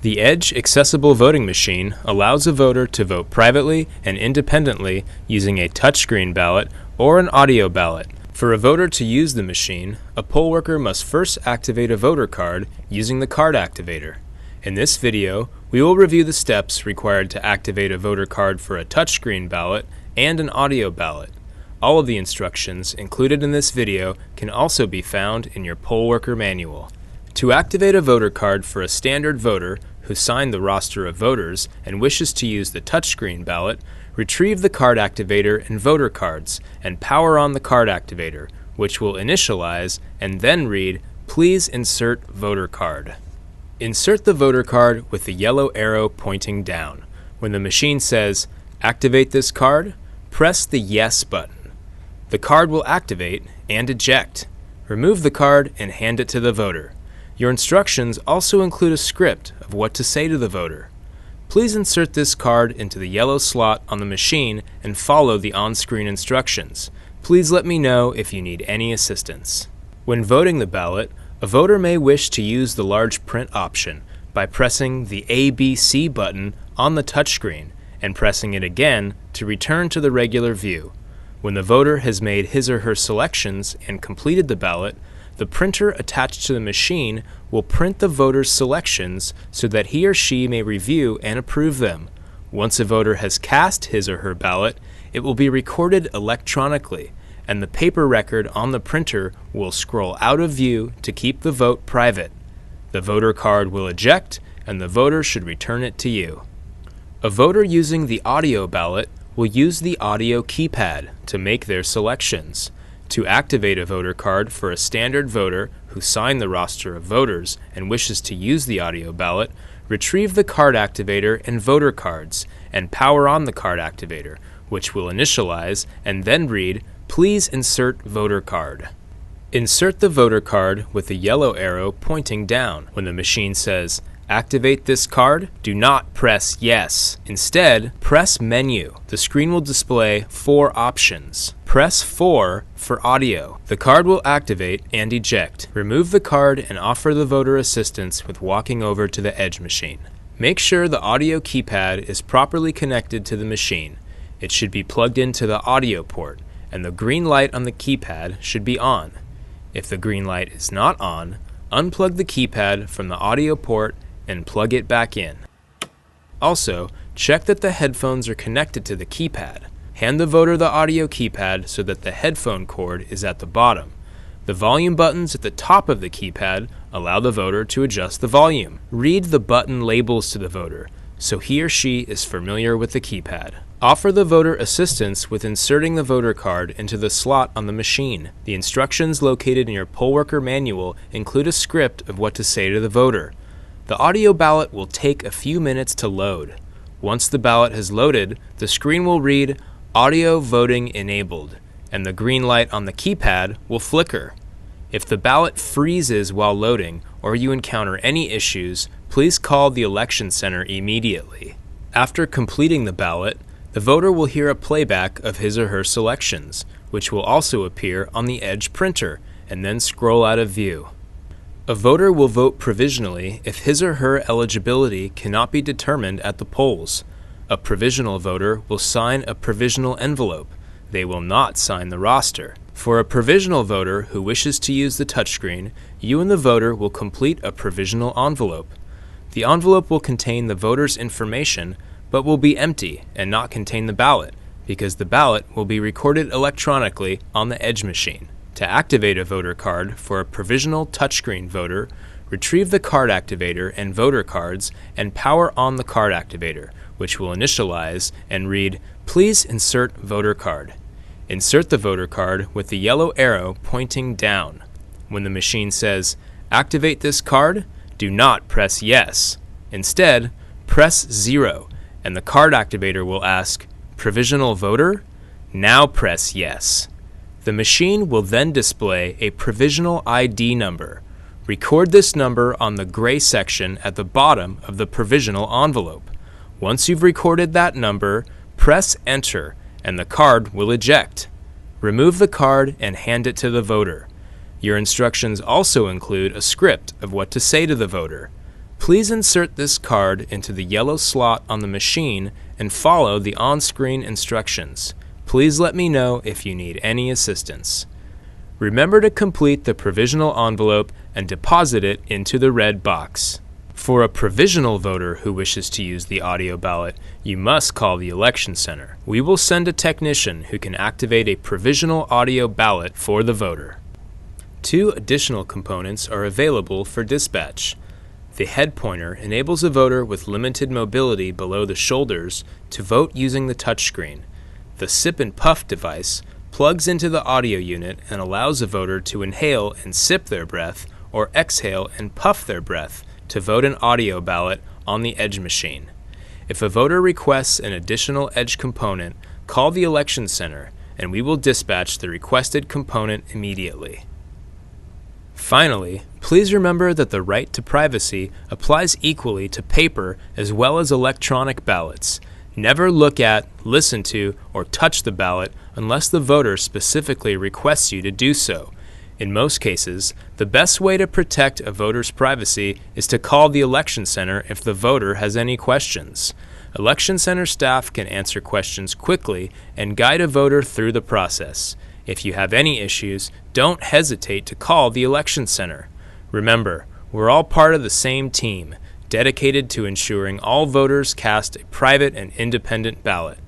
The Edge Accessible Voting Machine allows a voter to vote privately and independently using a touchscreen ballot or an audio ballot. For a voter to use the machine, a poll worker must first activate a voter card using the card activator. In this video, we will review the steps required to activate a voter card for a touchscreen ballot and an audio ballot. All of the instructions included in this video can also be found in your poll worker manual. To activate a voter card for a standard voter who signed the roster of voters and wishes to use the touchscreen ballot, retrieve the card activator and voter cards and power on the card activator, which will initialize and then read, "Please insert voter card." Insert the voter card with the yellow arrow pointing down. When the machine says, "Activate this card," press the Yes button. The card will activate and eject. Remove the card and hand it to the voter. Your instructions also include a script of what to say to the voter. Please insert this card into the yellow slot on the machine and follow the on-screen instructions. Please let me know if you need any assistance. When voting the ballot, a voter may wish to use the large print option by pressing the ABC button on the touchscreen and pressing it again to return to the regular view. When the voter has made his or her selections and completed the ballot, the printer attached to the machine will print the voter's selections so that he or she may review and approve them. Once a voter has cast his or her ballot, it will be recorded electronically, and the paper record on the printer will scroll out of view to keep the vote private. The voter card will eject, and the voter should return it to you. A voter using the audio ballot will use the audio keypad to make their selections. To activate a voter card for a standard voter who signed the roster of voters and wishes to use the audio ballot, retrieve the card activator and voter cards and power on the card activator, which will initialize and then read, "Please insert voter card." Insert the voter card with the yellow arrow pointing down. When the machine says, "Activate this card," do not press Yes. Instead, press Menu. The screen will display 4 options. Press 4 for audio. The card will activate and eject. Remove the card and offer the voter assistance with walking over to the Edge machine. Make sure the audio keypad is properly connected to the machine. It should be plugged into the audio port, and the green light on the keypad should be on. If the green light is not on, unplug the keypad from the audio port and plug it back in. Also, check that the headphones are connected to the keypad. Hand the voter the audio keypad so that the headphone cord is at the bottom. The volume buttons at the top of the keypad allow the voter to adjust the volume. Read the button labels to the voter so he or she is familiar with the keypad. Offer the voter assistance with inserting the voter card into the slot on the machine. The instructions located in your poll worker manual include a script of what to say to the voter. The audio ballot will take a few minutes to load. Once the ballot has loaded, the screen will read, "Audio voting enabled," and the green light on the keypad will flicker. If the ballot freezes while loading or you encounter any issues, please call the Election Center immediately. After completing the ballot, the voter will hear a playback of his or her selections, which will also appear on the Edge printer and then scroll out of view. A voter will vote provisionally if his or her eligibility cannot be determined at the polls. A provisional voter will sign a provisional envelope. They will not sign the roster. For a provisional voter who wishes to use the touchscreen, you and the voter will complete a provisional envelope. The envelope will contain the voter's information, but will be empty and not contain the ballot, because the ballot will be recorded electronically on the Edge machine. To activate a voter card for a provisional touchscreen voter, retrieve the card activator and voter cards and power on the card activator, which will initialize and read, "Please insert voter card." Insert the voter card with the yellow arrow pointing down. When the machine says, "Activate this card," do not press Yes. Instead, press 0, and the card activator will ask, "Provisional voter?" Now press Yes. The machine will then display a provisional ID number. Record this number on the gray section at the bottom of the provisional envelope. Once you've recorded that number, press Enter and the card will eject. Remove the card and hand it to the voter. Your instructions also include a script of what to say to the voter. Please insert this card into the yellow slot on the machine and follow the on-screen instructions. Please let me know if you need any assistance. Remember to complete the provisional envelope and deposit it into the red box. For a provisional voter who wishes to use the audio ballot, you must call the election center. We will send a technician who can activate a provisional audio ballot for the voter. 2 additional components are available for dispatch. The head pointer enables a voter with limited mobility below the shoulders to vote using the touchscreen. The sip and puff device plugs into the audio unit and allows a voter to inhale and sip their breath or exhale and puff their breath to vote an audio ballot on the Edge machine. If a voter requests an additional Edge component, call the election center and we will dispatch the requested component immediately. Finally, please remember that the right to privacy applies equally to paper as well as electronic ballots. Never look at, listen to, or touch the ballot unless the voter specifically requests you to do so. In most cases, the best way to protect a voter's privacy is to call the election center if the voter has any questions. Election center staff can answer questions quickly and guide a voter through the process. If you have any issues, don't hesitate to call the election center. Remember, we're all part of the same team, dedicated to ensuring all voters cast a private and independent ballot.